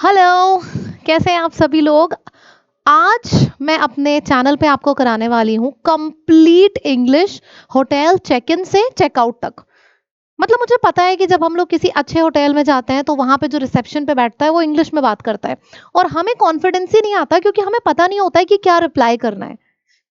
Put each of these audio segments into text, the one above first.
Hello, कैसे हैं आप सभी लोग। आज मैं अपने चैनल पे आपको कराने वाली हूँ complete English hotel check in से चेकआउट तक। मतलब मुझे पता है कि जब हम लोग किसी अच्छे होटल में जाते हैं तो वहां पे जो रिसेप्शन पे बैठता है वो इंग्लिश में बात करता है और हमें कॉन्फिडेंस ही नहीं आता क्योंकि हमें पता नहीं होता है कि क्या रिप्लाई करना है।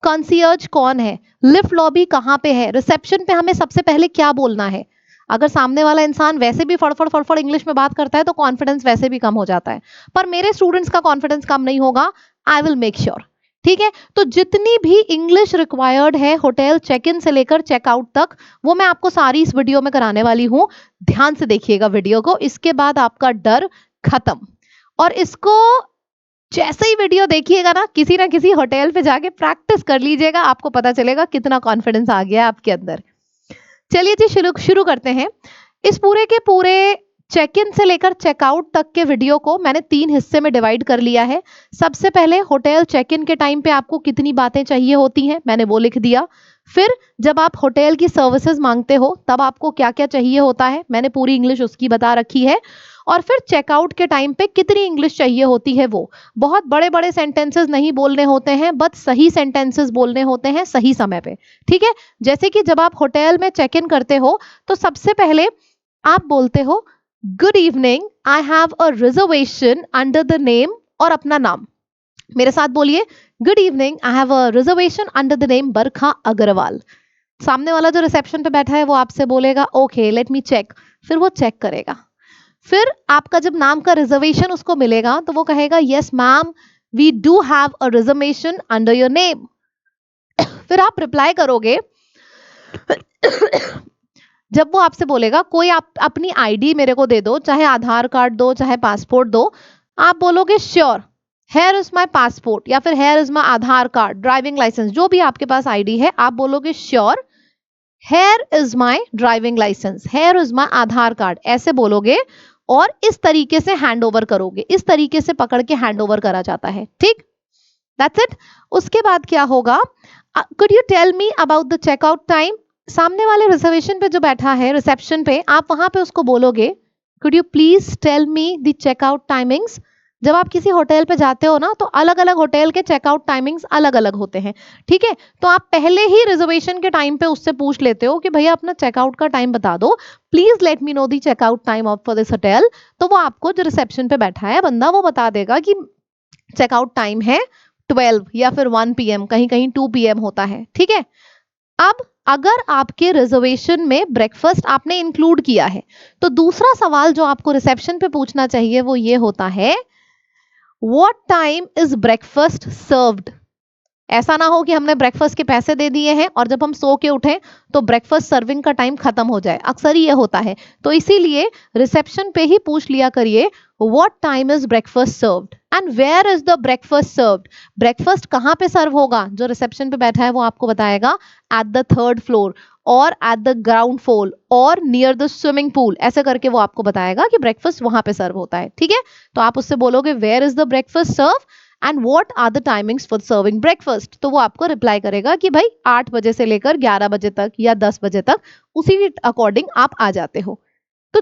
कंसीयर्ज कौन है, लिफ्ट लॉबी कहाँ पे है, रिसेप्शन पे हमें सबसे पहले क्या बोलना है। अगर सामने वाला इंसान वैसे भी फड़फड़ फड़फड़ इंग्लिश में बात करता है तो कॉन्फिडेंस वैसे भी कम हो जाता है। पर मेरे स्टूडेंट्स का कॉन्फिडेंस कम नहीं होगा। I will make sure. ठीक है, तो जितनी भी इंग्लिश रिक्वायर्ड है होटल चेक इन से लेकर चेकआउट तक वो मैं आपको सारी इस वीडियो में कराने वाली हूं। ध्यान से देखिएगा वीडियो को, इसके बाद आपका डर खत्म। और इसको जैसे ही वीडियो देखिएगा ना किसी होटल पे जाके प्रैक्टिस कर लीजिएगा, आपको पता चलेगा कितना कॉन्फिडेंस आ गया आपके अंदर। चलिए जी, शुरू करते हैं। इस पूरे के पूरे चेक इन से लेकर चेकआउट तक के वीडियो को मैंने 3 हिस्से में डिवाइड कर लिया है। सबसे पहले होटल चेक इन के टाइम पे आपको कितनी बातें चाहिए होती हैं मैंने वो लिख दिया। फिर जब आप होटल की सर्विसेज मांगते हो तब आपको क्या क्या चाहिए होता है मैंने पूरी इंग्लिश उसकी बता रखी है। और फिर चेकआउट के टाइम पे कितनी इंग्लिश चाहिए होती है वो। बहुत बड़े बड़े सेंटेंसेस नहीं बोलने होते हैं, बस सही सेंटेंसेस बोलने होते हैं सही समय पे। ठीक है, जैसे कि जब आप होटल में चेक इन करते हो तो सबसे पहले आप बोलते हो good evening, I have a reservation under the name, और अपना नाम मेरे साथ बोलिए। Good evening, I have a reservation under the name Barkha Agrawal. सामने वाला जो रिसेप्शन पे बैठा है वो आपसे बोलेगा ओके लेट मी चेक, फिर वो चेक करेगा। फिर आपका जब नाम का रिजर्वेशन उसको मिलेगा तो वो कहेगा yes ma'am, we do have a reservation under your name. फिर आप रिप्लाई करोगे। जब वो आपसे बोलेगा कोई आप अपनी आईडी मेरे को दे दो, चाहे आधार कार्ड दो चाहे पासपोर्ट दो, आप बोलोगे sure, here is my passport, या फिर here is my Aadhaar card, driving licence, जो भी आपके पास आईडी है आप बोलोगे sure, here is my driving licence, here is my Aadhaar card, ऐसे बोलोगे और इस तरीके से हैंड ओवर करोगे। इस तरीके से पकड़ के हैंड ओवर करा जाता है। ठीक, दैट्स इट। उसके बाद क्या होगा, could you tell me about the checkout time. सामने वाले रिजर्वेशन पे जो बैठा है रिसेप्शन पे, आप वहां पे उसको बोलोगे could you please tell me the checkout timings. जब आप किसी होटल पे जाते हो ना तो अलग अलग होटल के चेकआउट टाइमिंग्स अलग अलग होते हैं। ठीक है, तो आप पहले ही रिजर्वेशन के टाइम पे उससे पूछ लेते हो कि भैया अपना चेकआउट का टाइम बता दो, please let me know the checkout time off for this hotel. तो वो आपको जो रिसेप्शन पे बैठा है बंदा वो बता देगा कि चेकआउट टाइम है 12 या फिर 1 PM, कहीं कहीं 2 PM होता है। ठीक है, अब अगर आपके रिजर्वेशन में ब्रेकफास्ट आपने इंक्लूड किया है तो दूसरा सवाल जो आपको रिसेप्शन पे पूछना चाहिए वो ये होता है what time is breakfast served. ऐसा ना हो कि हमने ब्रेकफास्ट के पैसे दे दिए हैं और जब हम सो के उठें तो ब्रेकफास्ट सर्विंग का टाइम खत्म हो जाए, अक्सर ये होता है। तो इसीलिए रिसेप्शन पे ही पूछ लिया करिए what time is breakfast served and where is the breakfast served. Breakfast कहाँ पे सर्व होगा, जो रिसेप्शन पे बैठा है वो आपको बताएगा एट द 3rd फ्लोर और एट द ग्राउंड फ्लोर और नियर द स्विमिंग पूल, ऐसे करके वो आपको बताएगा कि ब्रेकफास्ट वहां पे सर्व होता है। ठीक है, तो आप उससे बोलोगे where is the breakfast serve and what are the timings for serving breakfast. तो वो आपको रिप्लाई करेगा कि भाई 8 बजे से लेकर 11 बजे तक या 10 बजे तक, उसी अकॉर्डिंग आप आ जाते हो। तो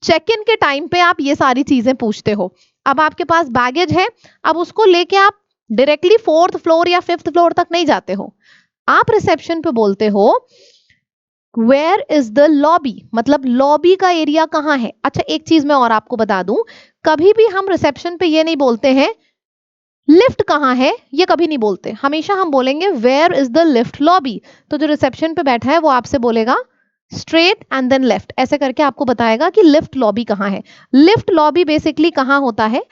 चेक इन के टाइम पे आप ये सारी चीजें पूछते हो। अब आपके पास बैगेज है, अब उसको लेके आप डायरेक्टली 4th फ्लोर या 5th फ्लोर तक नहीं जाते हो, आप रिसेप्शन पे बोलते हो वेयर इज द लॉबी, मतलब लॉबी का एरिया कहाँ है। अच्छा, एक चीज मैं और आपको बता दूं, कभी भी हम रिसेप्शन पे ये नहीं बोलते हैं लिफ्ट कहाँ है, ये कभी नहीं बोलते, हमेशा हम बोलेंगे where is the lift lobby. तो जो रिसेप्शन पे बैठा है वो आपसे बोलेगा स्ट्रेट एंड देन लेफ्ट, ऐसे करके आपको बताएगा कि लिफ्ट लॉबी कहाँ है। लिफ्ट लॉबी बेसिकली कहाँ होता है,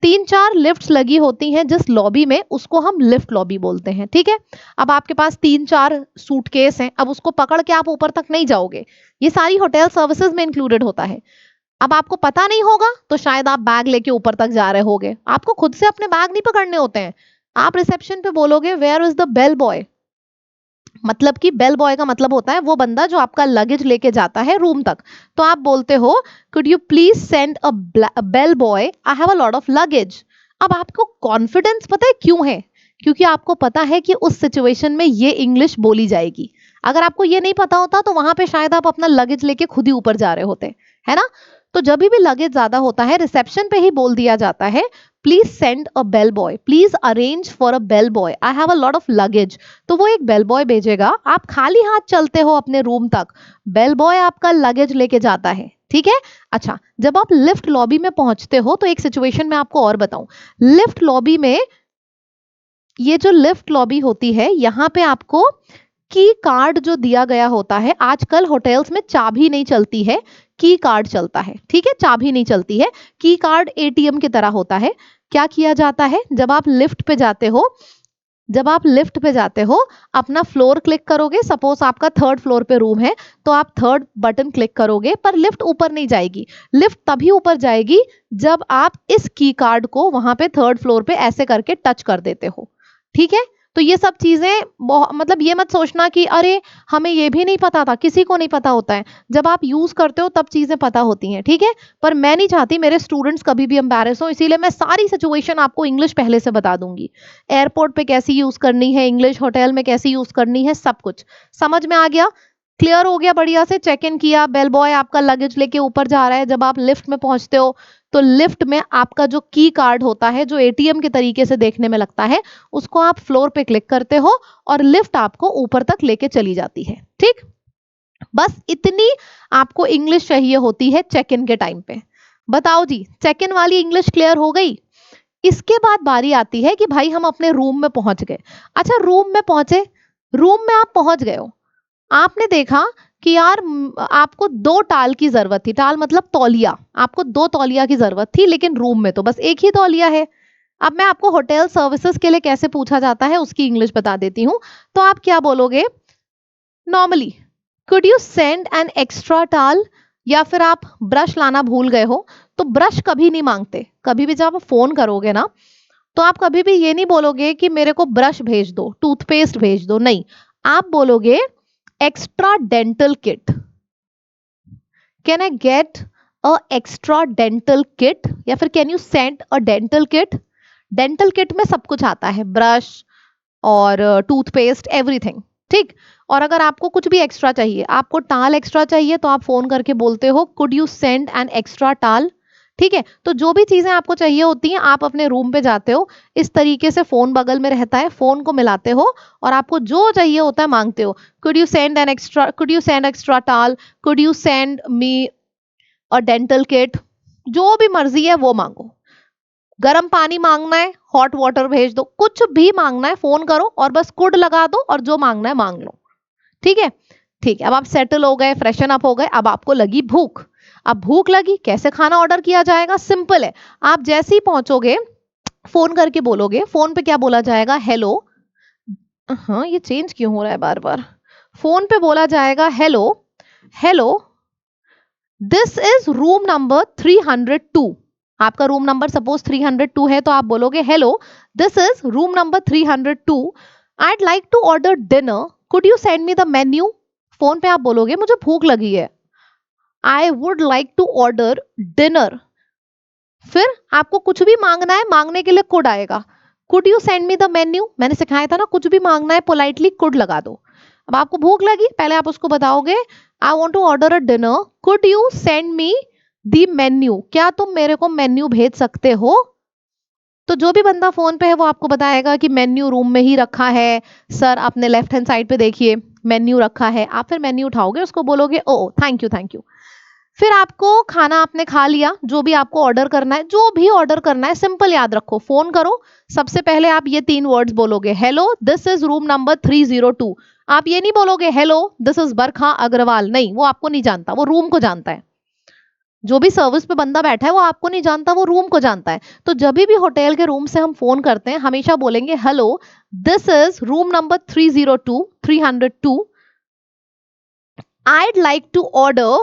3-4 लिफ्ट्स लगी होती हैं जिस लॉबी में, उसको हम लिफ्ट लॉबी बोलते हैं। ठीक है, अब आपके पास 3-4 सूटकेस हैं, अब उसको पकड़ के आप ऊपर तक नहीं जाओगे, ये सारी होटल सर्विसेज में इंक्लूडेड होता है। अब आपको पता नहीं होगा तो शायद आप बैग लेके ऊपर तक जा रहे होगे, आपको खुद से अपने बैग नहीं पकड़ने होते हैं। आप रिसेप्शन पे बोलोगे where is the bell boy, मतलब कि बेल बॉय का मतलब होता है वो बंदा जो आपका लगेज लेके जाता है रूम तक। तो आप बोलते हो could you please send a bell boy, I have a lot of luggage. अब आपको कॉन्फिडेंस पता है क्यों है, क्योंकि आपको पता है कि उस सिचुएशन में ये इंग्लिश बोली जाएगी। अगर आपको ये नहीं पता होता तो वहां पे शायद आप अपना लगेज लेके खुद ही ऊपर जा रहे होते, है ना। तो जब भी लगेज ज्यादा होता है रिसेप्शन पे ही बोल दिया जाता है please send a bell boy, please arrange for a bell boy, I have a lot of luggage. तो वो एक बेल बॉय भेजेगा, आप खाली हाथ चलते हो अपने रूम तक, बेल बॉय आपका लगेज लेके जाता है, ठीक है। अच्छा, जब आप लिफ्ट लॉबी में पहुंचते हो तो एक सिचुएशन में आपको और बताऊं, लिफ्ट लॉबी में, ये जो लिफ्ट लॉबी होती है यहाँ पे आपको की कार्ड जो दिया गया होता है, आजकल होटल्स में चाबी नहीं चलती है, की कार्ड चलता है, ठीक है, चाबी नहीं चलती है, की कार्ड एटीएम की तरह होता है। क्या किया जाता है, जब आप लिफ्ट पे जाते हो, जब आप लिफ्ट पे जाते हो अपना फ्लोर क्लिक करोगे, सपोज आपका 3rd फ्लोर पे रूम है तो आप 3rd बटन क्लिक करोगे, पर लिफ्ट ऊपर नहीं जाएगी, लिफ्ट तभी ऊपर जाएगी जब आप इस की कार्ड को वहां पे 3rd फ्लोर पे ऐसे करके टच कर देते हो, ठीक है। तो ये सब चीजें मतलब ये मत सोचना कि अरे हमें ये भी नहीं पता था, किसी को नहीं पता होता है, जब आप यूज करते हो तब चीजें पता होती हैं, ठीक है। पर मैं नहीं चाहती मेरे स्टूडेंट्स कभी भी एम्बैरेस हो, इसीलिए मैं सारी सिचुएशन आपको इंग्लिश पहले से बता दूंगी, एयरपोर्ट पे कैसी यूज करनी है इंग्लिश, होटल में कैसी यूज करनी है, सब कुछ समझ में आ गया, क्लियर हो गया, बढ़िया से चेक इन किया, बेल बॉय आपका लगेज लेके ऊपर जा रहा है, जब आप लिफ्ट में पहुंचते हो तो लिफ्ट में आपका जो की कार्ड होता है जो एटीएम के तरीके से देखने में लगता है, उसको आप फ्लोर पे क्लिक करते हो और लिफ्ट आपको ऊपर तक लेके चली जाती है, ठीक। बस इतनी आपको इंग्लिश चाहिए होती है चेक इन के टाइम पे। बताओ जी, चेक इन वाली इंग्लिश क्लियर हो गई। इसके बाद बारी आती है कि भाई हम अपने रूम में पहुंच गए। अच्छा, रूम में पहुंचे, रूम में आप पहुंच गए हो, आपने देखा कि यार आपको 2 टाल की जरूरत थी, टाल मतलब तौलिया, आपको 2 तौलिया की जरूरत थी, लेकिन रूम में तो बस एक ही तौलिया है। अब मैं आपको होटल सर्विसेज के लिए कैसे पूछा जाता है उसकी इंग्लिश बता देती हूँ। तो आप क्या बोलोगे normally, could you send an extra टाल, या फिर आप ब्रश लाना भूल गए हो, तो ब्रश कभी नहीं मांगते, कभी भी जब आप फोन करोगे ना तो आप कभी भी ये नहीं बोलोगे कि मेरे को ब्रश भेज दो, टूथपेस्ट भेज दो, नहीं, आप बोलोगे extra dental kit, can I get a extra dental kit, या फिर can you send a dental kit. Dental kit में सब कुछ आता है, ब्रश और टूथपेस्ट एवरीथिंग, ठीक। और अगर आपको कुछ भी एक्स्ट्रा चाहिए, आपको टाल एक्स्ट्रा चाहिए, तो आप फोन करके बोलते हो could you send an extra टाल, ठीक है। तो जो भी चीजें आपको चाहिए होती हैं आप अपने रूम पे जाते हो, इस तरीके से फोन बगल में रहता है, फोन को मिलाते हो और आपको जो चाहिए होता है मांगते हो, could you send an extra, could you send extra towel, could you send me a dental kit, जो भी मर्जी है वो मांगो। गर्म पानी मांगना है, हॉट वाटर भेज दो, कुछ भी मांगना है फोन करो और बस कुड लगा दो और जो मांगना है मांग लो, ठीक है। ठीक है, अब आप सेटल हो गए, फ्रेशन अप हो गए, अब आपको लगी भूख। अब भूख लगी, कैसे खाना ऑर्डर किया जाएगा, सिंपल है, आप जैसे ही पहुंचोगे फोन करके बोलोगे, फोन पे क्या बोला जाएगा, हेलो, हाँ ये चेंज क्यों हो रहा है बार बार, फोन पे बोला जाएगा hello, hello this is room number 302, आपका रूम नंबर सपोज 302 है, तो आप बोलोगे hello this is room number 302, I'd like to order dinner, could you send me the menu। Phone पे आप बोलोगे मुझे भूख लगी है, I would like to order dinner। फिर आपको कुछ भी मांगना है, मांगने के लिए कुड आएगा, could you send me the menu, मैंने सिखाया था ना, कुछ भी मांगना है पोलाइटली कुड लगा दो। अब आपको भूख लगी, पहले आप उसको बताओगे I want to order a dinner, could you send me the menu, क्या तुम मेरे को मेन्यू भेज सकते हो। तो जो भी बंदा फोन पे है वो आपको बताएगा कि मेन्यू रूम में ही रखा है सर, आपने लेफ्ट हैंड साइड पे देखिए मेन्यू रखा है। आप फिर मेन्यू उठाओगे, उसको बोलोगे ओ थैंक यू थैंक यू। फिर आपको खाना आपने खा लिया, जो भी आपको ऑर्डर करना है, जो भी ऑर्डर करना है, सिंपल याद रखो, फोन करो, सबसे पहले आप ये 3 वर्ड्स बोलोगे, hello this is room number 302। आप ये नहीं बोलोगे हेलो दिस इज बरखा अग्रवाल, नहीं, वो आपको नहीं जानता, वो रूम को जानता है। जो भी सर्विस पे बंदा बैठा है वो आपको नहीं जानता, वो रूम को जानता है। तो जब भी होटल के रूम से हम फोन करते हैं हमेशा बोलेंगे hello this is room number 302 I'd like to order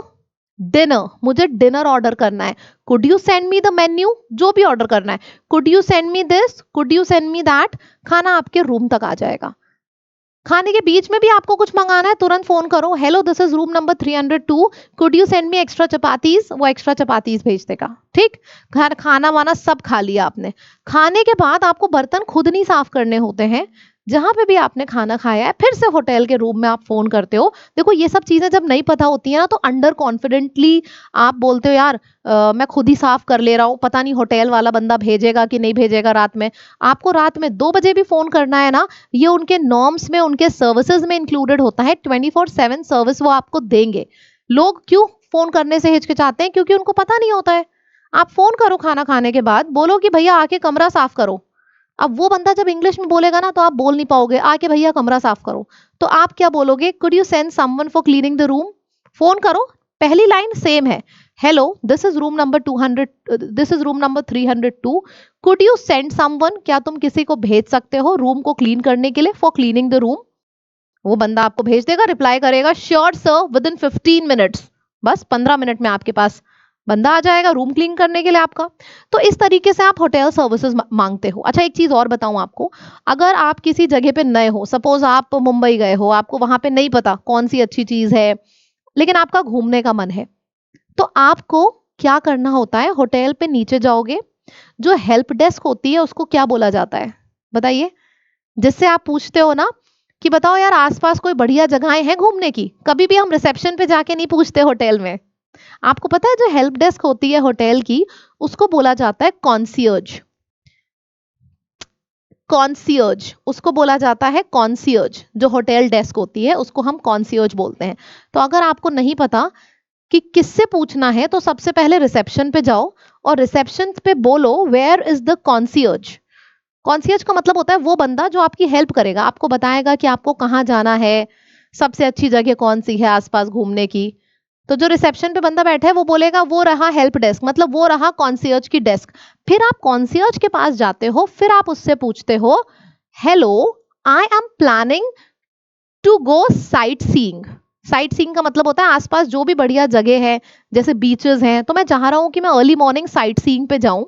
dinner, मुझे डिनर ऑर्डर करना है, could you send me the menu, जो भी ऑर्डर करना है, could you send me this, could you send me that, खाना आपके रूम तक आ जाएगा। खाने के बीच में भी आपको कुछ मंगाना है, तुरंत फोन करो, hello this is room number 302, could you send me extra chapatis, वो एक्स्ट्रा चपातीज भेज देगा, ठीक। खाना वाना सब खा लिया आपने। खाने के बाद आपको बर्तन खुद नहीं साफ करने होते हैं, जहां पे भी आपने खाना खाया है, फिर से होटल के रूम में आप फोन करते हो। देखो ये सब चीजें जब नहीं पता होती है ना, तो अंडर कॉन्फिडेंटली आप बोलते हो यार मैं खुद ही साफ कर ले रहा हूँ, पता नहीं होटल वाला बंदा भेजेगा कि नहीं भेजेगा रात में। आपको रात में 2 बजे भी फोन करना है ना, ये उनके नॉर्म्स में, उनके सर्विसेज में इंक्लूडेड होता है। 24/7 सर्विस वो आपको देंगे। लोग क्यों फोन करने से हिचकिचाते हैं? क्योंकि उनको पता नहीं होता है। आप फोन करो खाना खाने के बाद, बोलो कि भैया आके कमरा साफ करो। अब वो बंदा जब इंग्लिश में बोलेगा ना, तो आप बोल नहीं पाओगे आके भैया कमरा साफ करो। तो आप क्या बोलोगे? Could you send someone for cleaning the room? Phone करो, पहली लाइन सेम है, hello this is room number 200, this is room number 302, could you send someone? क्या तुम किसी को भेज सकते हो रूम को क्लीन करने के लिए, फॉर क्लीनिंग द रूम? वो बंदा आपको भेज देगा, रिप्लाई करेगा sure sir with in 15 minutes. बस 15 मिनट में आपके पास बंदा आ जाएगा रूम क्लीन करने के लिए आपका। तो इस तरीके से आप होटल सर्विसेज मांगते हो। अच्छा एक चीज और बताऊं आपको, अगर आप किसी जगह पे नए हो, सपोज आप मुंबई गए हो, आपको वहां पे नहीं पता कौन सी अच्छी चीज है, लेकिन आपका घूमने का मन है, तो आपको क्या करना होता है? होटल पे नीचे जाओगे, जो हेल्प डेस्क होती है उसको क्या बोला जाता है बताइए? जिससे आप पूछते हो ना कि बताओ यार आसपास कोई बढ़िया जगहें हैं घूमने की। कभी भी हम रिसेप्शन पे जाके नहीं पूछते होटल में। आपको पता है जो हेल्प डेस्क होती है होटल की, उसको बोला जाता है कॉन्सियर्ज। कॉन्सियर्ज उसको बोला जाता है कॉन्सियर्ज। जो होटल डेस्क होती है उसको हम कॉन्सियर्ज बोलते हैं। तो अगर आपको नहीं पता कि किससे पूछना है, तो सबसे पहले रिसेप्शन पे जाओ और रिसेप्शन पे बोलो where is the concierge. Concierge का मतलब होता है वो बंदा जो आपकी हेल्प करेगा, आपको बताएगा कि आपको कहाँ जाना है, सबसे अच्छी जगह कौन सी है आसपास घूमने की। तो जो रिसेप्शन पे बंदा बैठा है वो बोलेगा वो रहा हेल्प डेस्क, मतलब वो रहा कॉन्सियर्ज की डेस्क। फिर आप कॉन्सियर्ज के पास जाते हो, फिर आप उससे पूछते हो hello I am planning to go sightseeing. Sightseeing का मतलब होता है आसपास जो भी बढ़िया जगह है, जैसे बीचेस हैं, तो मैं चाह रहा हूं कि मैं अर्ली मॉर्निंग साइट सीइंग पे जाऊं।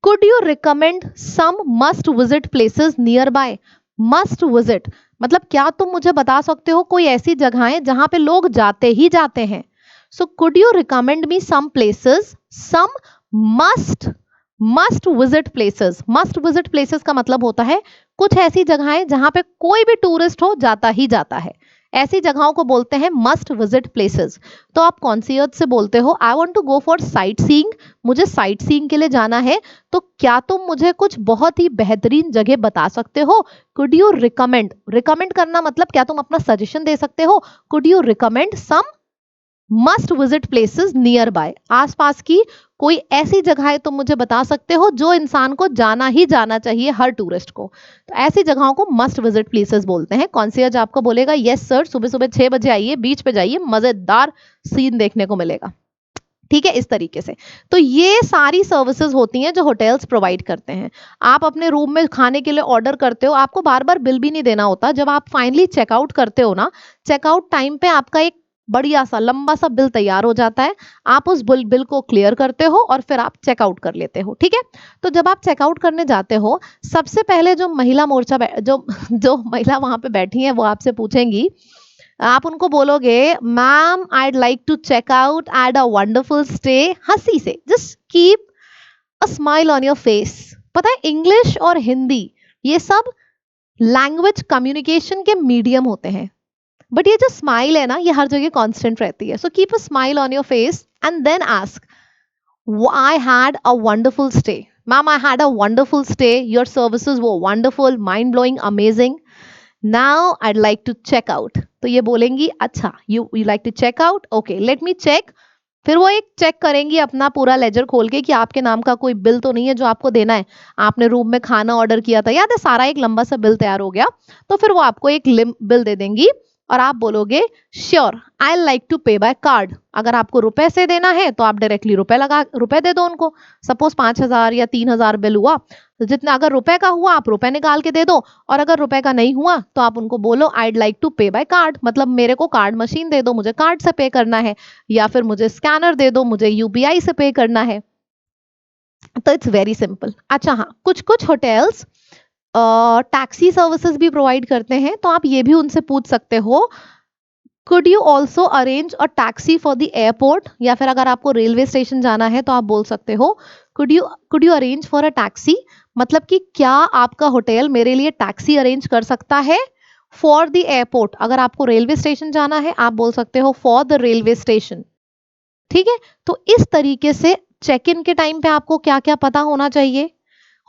Could you recommend some must visit places nearby? Must visit मतलब क्या तुम मुझे बता सकते हो कोई ऐसी जगहें जहां पे लोग जाते ही जाते हैं? So could you recommend me some places, some must visit places. Must visit places का मतलब होता है कुछ ऐसी जगहें जहां पे कोई भी टूरिस्ट हो जाता ही जाता है, ऐसी जगहों को बोलते हैं मस्ट विजिट प्लेसेस। तो आप कॉन्सियर्ज से बोलते हो I want to go for sightseeing, मुझे साइट सीइंग के लिए जाना है, तो क्या तुम मुझे कुछ बहुत ही बेहतरीन जगह बता सकते हो? कुड यू रिकमेंड, रिकमेंड करना मतलब क्या तुम अपना सजेशन दे सकते हो? Could you recommend some must visit places nearby, आसपास की कोई ऐसी जगह तुम मुझे बता सकते हो जो इंसान को जाना ही जाना चाहिए, हर टूरिस्ट को। तो ऐसी जगहों को मस्ट विजिट प्लेसेस बोलते हैं। कॉन्सियर्ज आपको बोलेगा यस सर सुबह सुबह 6 बजे आइए, बीच पे जाइए, मजेदार सीन देखने को मिलेगा। ठीक है, इस तरीके से। तो ये सारी सर्विसेज होती हैं जो होटल्स प्रोवाइड करते हैं। आप अपने रूम में खाने के लिए ऑर्डर करते हो, आपको बार बार बिल भी नहीं देना होता। जब आप फाइनली चेकआउट करते हो ना, चेकआउट टाइम पे आपका एक बढ़िया सा लंबा सा बिल तैयार हो जाता है। आप उस बिल को क्लियर करते हो और फिर आप चेकआउट कर लेते हो। ठीक है, तो जब आप चेकआउट करने जाते हो, सबसे पहले जो महिला मोर्चा जो महिला वहां पे बैठी है वो आपसे पूछेंगी, आप उनको बोलोगे ma'am I'd like to check out at a wonderful stay, हंसी से, just keep a smile on your face. पता है इंग्लिश और हिंदी ये सब लैंग्वेज कम्युनिकेशन के मीडियम होते हैं, बट ये जो स्माइल है ना ये हर जगह कांस्टेंट रहती है। So keep a smile on your face and then ask I had a wonderful stay, ma'am I had a wonderful stay, your services वो wonderful, mind blowing, amazing, now I'd like to check out. तो ये बोलेंगी अच्छा you like to check out, okay let me check. फिर वो एक check करेंगी अपना पूरा लेजर खोल के कि आपके नाम का कोई बिल तो नहीं है जो आपको देना है। आपने रूम में खाना ऑर्डर किया था, याद है, सारा एक लंबा सा बिल तैयार हो गया। तो फिर वो आपको एक बिल दे देंगी और आप बोलोगे श्योर आई लाइक टू पे बाय कार्ड। अगर आपको रुपए से देना है तो आप डायरेक्टली रुपए दे दो उनको। सपोज 5,000 या 3,000 बिल हुआ, तो जितना अगर रुपए का हुआ आप रुपए निकाल के दे दो, और अगर रुपए का नहीं हुआ तो आप उनको बोलो आईड लाइक टू पे बाय कार्ड, मतलब मेरे को कार्ड मशीन दे दो, मुझे कार्ड से पे करना है, या फिर मुझे स्कैनर दे दो, मुझे यूपीआई से पे करना है। तो इट्स वेरी सिंपल। अच्छा हाँ, कुछ कुछ होटल्स टैक्सी सर्विसेज भी प्रोवाइड करते हैं, तो आप ये भी उनसे पूछ सकते हो could you also arrange a taxi for the airport, या फिर अगर आपको रेलवे स्टेशन जाना है तो आप बोल सकते हो could you arrange for a taxi, मतलब कि क्या आपका होटल मेरे लिए टैक्सी अरेंज कर सकता है फॉर द एयरपोर्ट। अगर आपको रेलवे स्टेशन जाना है आप बोल सकते हो फॉर द रेलवे स्टेशन। ठीक है, तो इस तरीके से चेक इन के टाइम पे आपको क्या क्या पता होना चाहिए,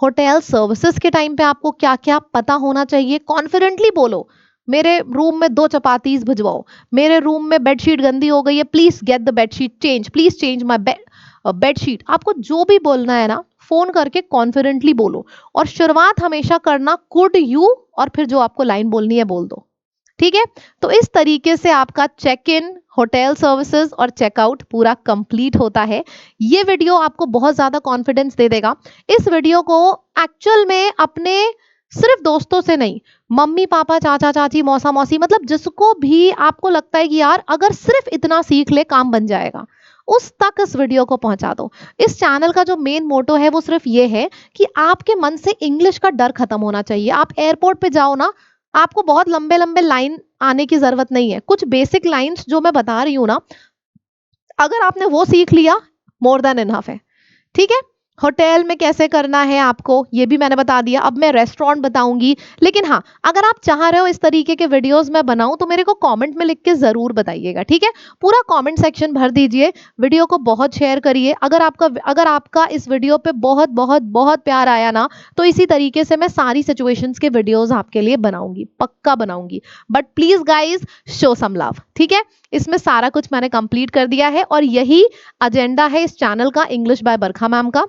होटल सर्विसेज के टाइम पे आपको क्या क्या पता होना चाहिए। कॉन्फिडेंटली बोलो, मेरे रूम में 2 चपातीस भिजवाओ, मेरे रूम में बेडशीट गंदी हो गई है, please get the bedsheet change, please change my bedsheet. आपको जो भी बोलना है ना फोन करके कॉन्फिडेंटली बोलो, और शुरुआत हमेशा करना कुड यू, और फिर जो आपको लाइन बोलनी है बोल दो। ठीक है, तो इस तरीके से आपका चेक इन, होटल सर्विसेज और चेकआउट पूरा कंप्लीट होता है। ये वीडियो आपको बहुत ज्यादा कॉन्फिडेंस दे देगा। इस वीडियो को एक्चुअल में अपने सिर्फ दोस्तों से नहीं, मम्मी पापा चाचा चाची मौसा मौसी, मतलब जिसको भी आपको लगता है कि यार अगर सिर्फ इतना सीख ले काम बन जाएगा, उस तक इस वीडियो को पहुंचा दो। इस चैनल का जो मेन मोटो है वो सिर्फ ये है कि आपके मन से इंग्लिश का डर खत्म होना चाहिए। आप एयरपोर्ट पे जाओ ना, आपको बहुत लंबे लंबे लाइन आने की जरूरत नहीं है। कुछ बेसिक लाइंस जो मैं बता रही हूं ना, अगर आपने वो सीख लिया मोर देन इनफ है। ठीक है, होटल में कैसे करना है आपको ये भी मैंने बता दिया। अब मैं रेस्टोरेंट बताऊंगी, लेकिन हाँ अगर आप चाह रहे हो इस तरीके के वीडियोस मैं बनाऊं तो मेरे को कमेंट में लिख के जरूर बताइएगा। ठीक है, पूरा कमेंट सेक्शन भर दीजिए, वीडियो को बहुत शेयर करिए। अगर आपका इस वीडियो पे बहुत बहुत बहुत प्यार आया ना, तो इसी तरीके से मैं सारी सिचुएशंस के वीडियोस आपके लिए बनाऊंगी, पक्का बनाऊंगी। But please guys show some love. ठीक है, इसमें सारा कुछ मैंने कंप्लीट कर दिया है, और यही एजेंडा है इस चैनल का, इंग्लिश बाय बरखा मैम का।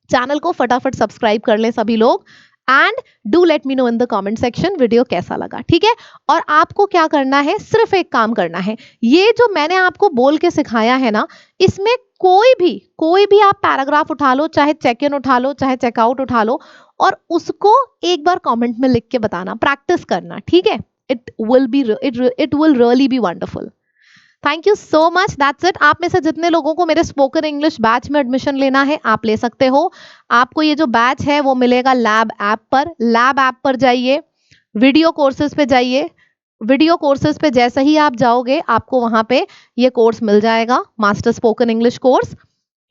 चैनल को फटाफट सब्सक्राइब कर लें सभी लोग, and do let me no in the comment section video कैसा लगा। ठीक है, और आपको क्या करना है, सिर्फ एक काम करना है, ये जो मैंने आपको बोल के सिखाया है ना, इसमें कोई भी आप पैराग्राफ उठा लो, चाहे चेक इन उठा लो, चाहे चेकआउट उठा लो, और उसको एक बार कमेंट में लिख के बताना, प्रैक्टिस करना। ठीक है, it will really be wonderful. Thank you so much, that's it. आप में से जितने लोगों को मेरे स्पोकन इंग्लिश बैच में एडमिशन लेना है आप ले सकते हो। आपको ये जो बैच है वो मिलेगा लैब ऐप पर। लैब ऐप पर जाइए, वीडियो कोर्सेज पे जाइए। वीडियो कोर्सेज पे जैसे ही आप जाओगे आपको वहां पे ये कोर्स मिल जाएगा, मास्टर स्पोकन इंग्लिश कोर्स।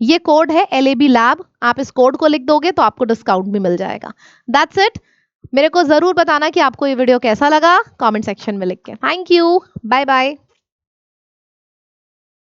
ये कोड है LAB लैब, आप इस कोड को लिख दोगे तो आपको डिस्काउंट भी मिल जाएगा। That's it. मेरे को जरूर बताना कि आपको ये वीडियो कैसा लगा, कमेंट सेक्शन में लिख के। Thank you, bye bye.